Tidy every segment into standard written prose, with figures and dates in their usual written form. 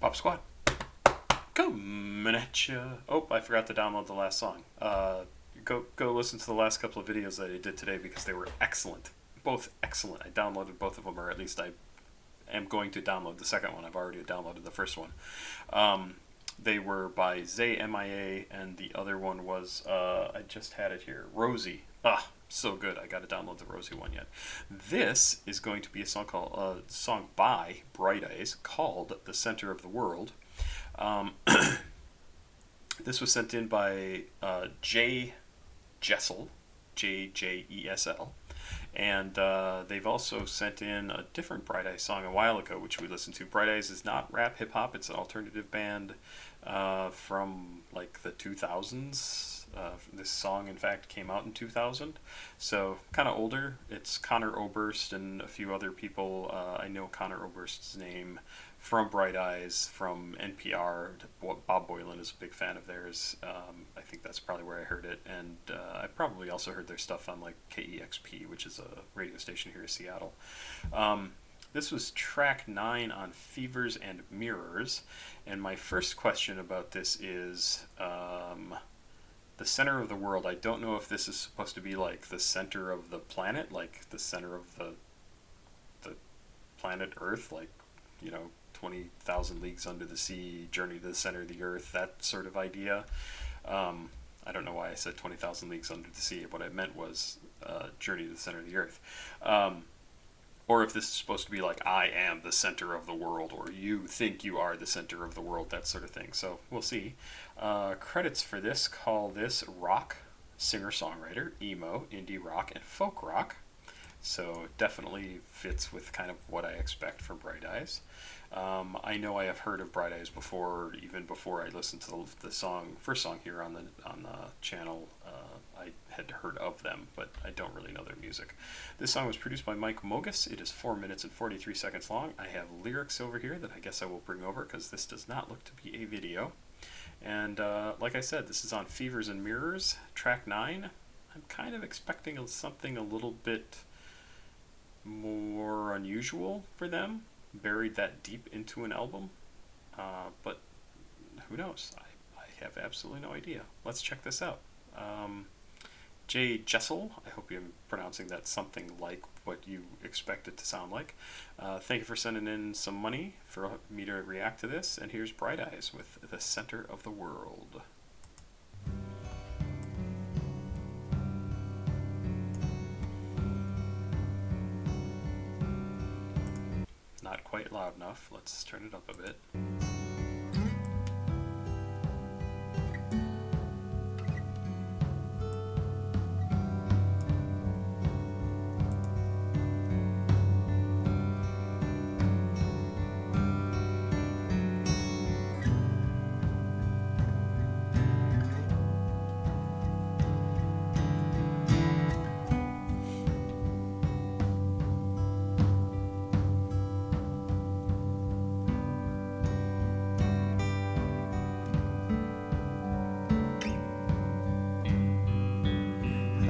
Pop Squad, coming at ya. Oh, I forgot to download the last song. Go listen to the last couple of videos that I did today because they were excellent. Both excellent. I downloaded both of them, or at least I am going to download the second one. I've already downloaded the first one. They were by Zay MIA, and the other one was, I just had it here, Rosie. So good. I got to download the Rosie one yet. This is going to be a song by Bright Eyes called "The Center of the World." This was sent in by Jay Jessel, Jesl, and they've also sent in a different Bright Eyes song a while ago, which we listened to. Bright Eyes is not rap hip hop; it's an alternative band from like the 2000s. This song, in fact, came out in 2000, so kind of older. It's Connor Oberst and a few other people. I know Connor Oberst's name from Bright Eyes, from NPR. Bob Boylan is a big fan of theirs. I think that's probably where I heard it, and I probably also heard their stuff on like KEXP, which is a radio station here in Seattle. This was track 9 on Fevers and Mirrors, and my first question about this is the center of the world. I don't know if this is supposed to be like the center of the planet, like the center of the planet Earth, like, 20,000 Leagues Under the Sea, Journey to the Center of the Earth, that sort of idea. I don't know why I said 20,000 Leagues Under the Sea. What I meant was Journey to the Center of the Earth. Or if this is supposed to be like, I am the center of the world, or you think you are the center of the world, that sort of thing. So we'll see. Credits for this call this rock, singer-songwriter, emo, indie rock, and folk rock. So it definitely fits with kind of what I expect from Bright Eyes. I know I have heard of Bright Eyes before, even before I listened to the first song here on the channel. I had heard of them, but I don't really know their music. This song was produced by Mike Mogis. It is 4 minutes and 43 seconds long. I have lyrics over here that I guess I will bring over because this does not look to be a video. And like I said, this is on Fevers and Mirrors, track 9. I'm kind of expecting something a little bit more unusual for them, buried that deep into an album. But who knows? I have absolutely no idea. Let's check this out. Jay Jessel, I hope I'm pronouncing that something like what you expect it to sound like. Thank you for sending in some money for me to react to this, and here's Bright Eyes with "The Center of the World." Not quite loud enough. Let's turn it up a bit.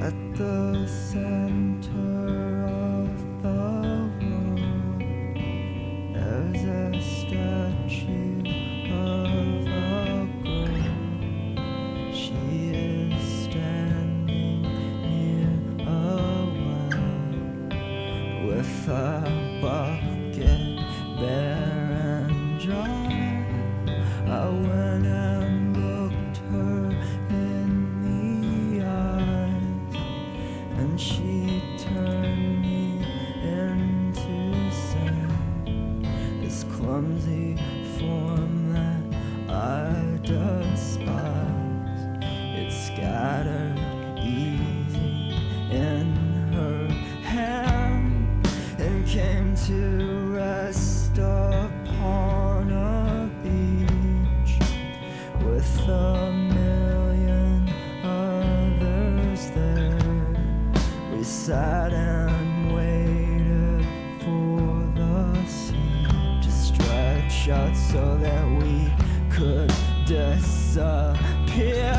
At the center of the world, there's a statue of a girl. She is standing near a well with a bucket bare and dry. I went and looked her in the eye, and she turned me into sand, this clumsy form that I despise. It scattered easy in her hand and came to rest upon a beach with a million others there. We sat and waited for the sea to stretch out so that we could disappear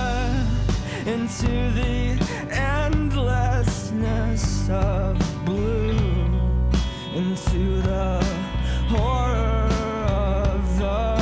into the endlessness of blue, into the horror of the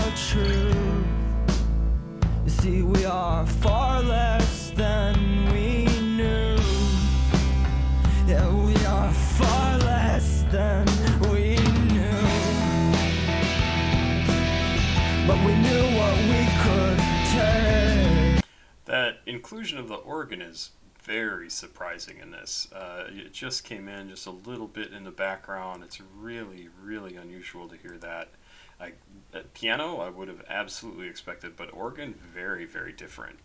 but we knew what we could take. That inclusion of the organ is very surprising in this. It just came in just a little bit in the background. It's really, really unusual to hear that. Piano, I would have absolutely expected, but organ, very, very different.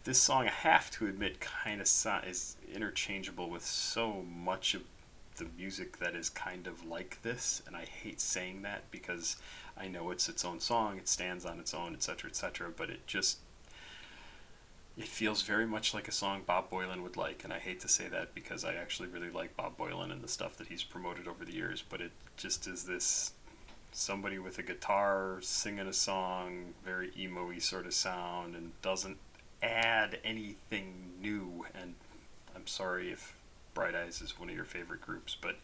This song, I have to admit, kind of is interchangeable with so much of the music that is kind of like this, and I hate saying that because I know it's its own song, it stands on its own, etc., but it feels very much like a song Bob Boilen would like, and I hate to say that because I actually really like Bob Boilen and the stuff that he's promoted over the years, but it just is this somebody with a guitar singing a song, very emo-y sort of sound, and doesn't add anything new. And I'm sorry if Bright Eyes is one of your favorite groups, but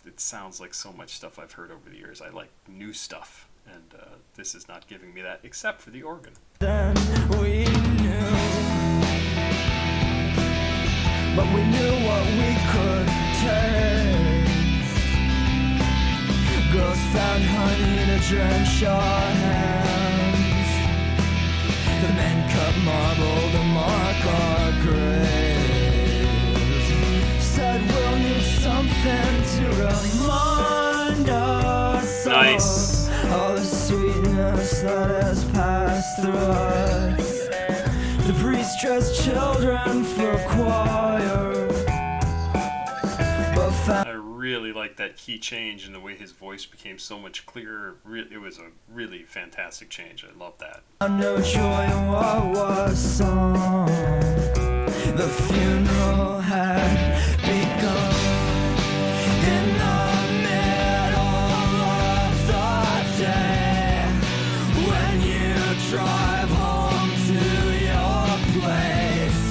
it sounds like so much stuff I've heard over the years. I like new stuff, and this is not giving me that, except for the organ. Then we knew, but we knew what we could taste. Girls found honey to drench our hands. The men cut marble to mark our graves. Said we'll need something to remind us Nice. of all the sweetness that has passed through us. The priest dressed children for choir, but I really like that key change and the way his voice became so much clearer. It was a really fantastic change. I love that. found no joy in what was sung. The funeral had begun. In the middle of the day, when you drive home to your place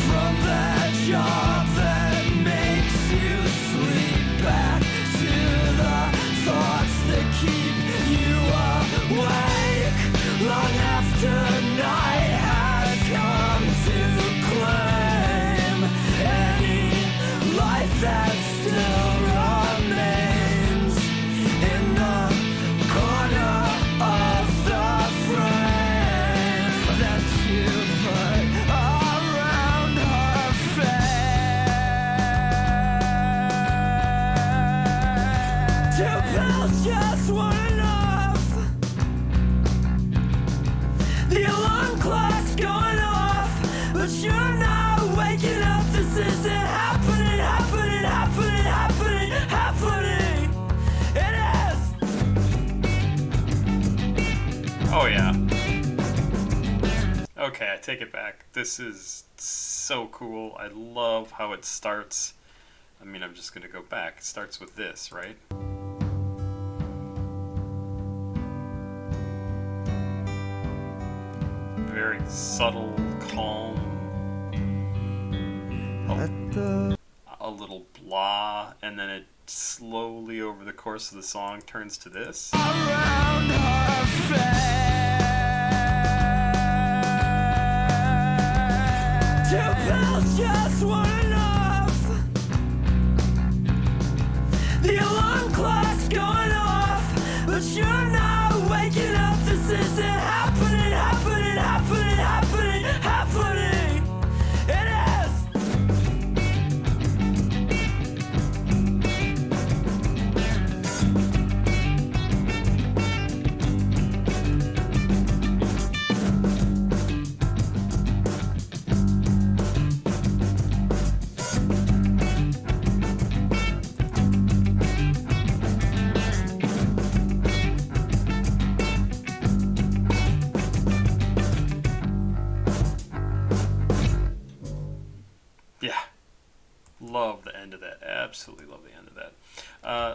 from that job that makes you sleep, back to the thoughts that keep you awake long after night has come to claim any life that still remains in the corner of the frame that you put around her face. 2 pills just weren't enough. The alarm clock's going off, but you're not waking up. This isn't happening, happening, happening, happening, happening. It is. Oh yeah. Okay, I take it back. This is so cool. I love how it starts. I mean, I'm just going to go back. It starts with this, right? Very subtle, calm, At the a little blah, and then it slowly over the course of the song turns to this. around her face. 2 pills just weren't enough. The alarm clock's going off, but you're not waking up. This isn't happening, happening, happening, happening, happening. It is. Yeah. Love the end of that. Absolutely love the end of that.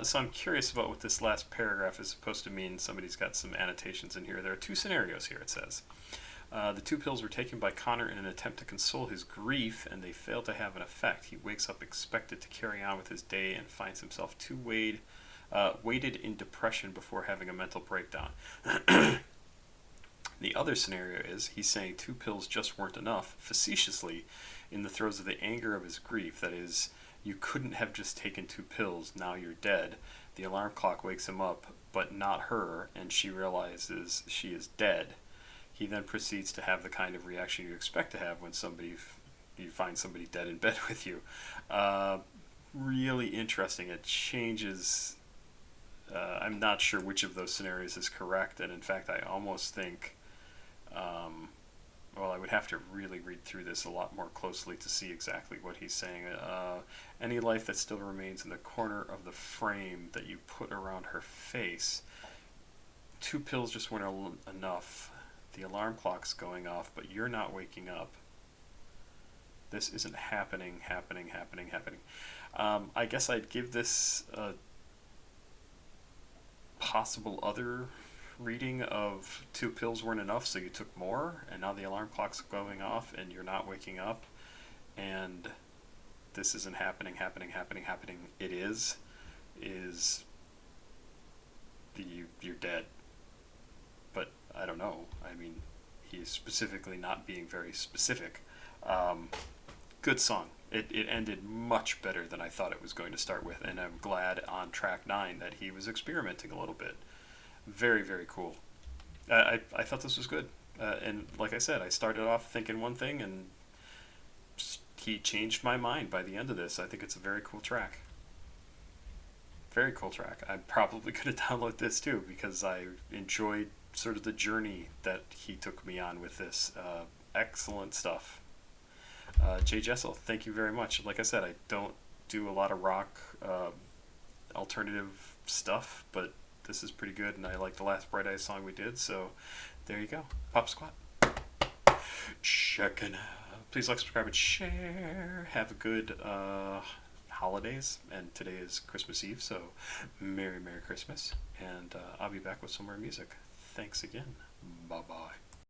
So I'm curious about what this last paragraph is supposed to mean. Somebody's got some annotations in here. There are 2 scenarios here, it says. The 2 pills were taken by Connor in an attempt to console his grief, and they failed to have an effect. He wakes up expected to carry on with his day and finds himself too weighted in depression before having a mental breakdown. The other scenario is he's saying 2 pills just weren't enough, facetiously, in the throes of the anger of his grief. That is, you couldn't have just taken 2 pills, now you're dead. The alarm clock wakes him up, but not her, and she realizes she is dead. He then proceeds to have the kind of reaction you expect to have when you find somebody dead in bed with you. Really interesting. It changes. I'm not sure which of those scenarios is correct, and in fact, I almost think. Well, I would have to really read through this a lot more closely to see exactly what he's saying. Any life that still remains in the corner of the frame that you put around her face. 2 pills just weren't enough. The alarm clock's going off, but you're not waking up. This isn't happening. I guess I'd give this a possible other reading of 2 pills weren't enough, so you took more, and now the alarm clock's going off, and you're not waking up, and this isn't happening. It is you're dead. But I don't know. I mean, he's specifically not being very specific. Good song. It ended much better than I thought it was going to start with, and I'm glad on track 9 that he was experimenting a little bit. Very, very cool. I thought this was good. And like I said, I started off thinking one thing, and he changed my mind by the end of this. I think it's a very cool track. Very cool track. I'm probably going to download this too, because I enjoyed sort of the journey that he took me on with this. Excellent stuff. Jay Jessel, thank you very much. Like I said, I don't do a lot of rock alternative stuff, but this is pretty good, and I like the last Bright Eyes song we did, so there you go. Pop Squat. Check it out. Please like, subscribe, and share. Have a good holidays, and today is Christmas Eve, so Merry Christmas, and I'll be back with some more music. Thanks again. Bye-bye.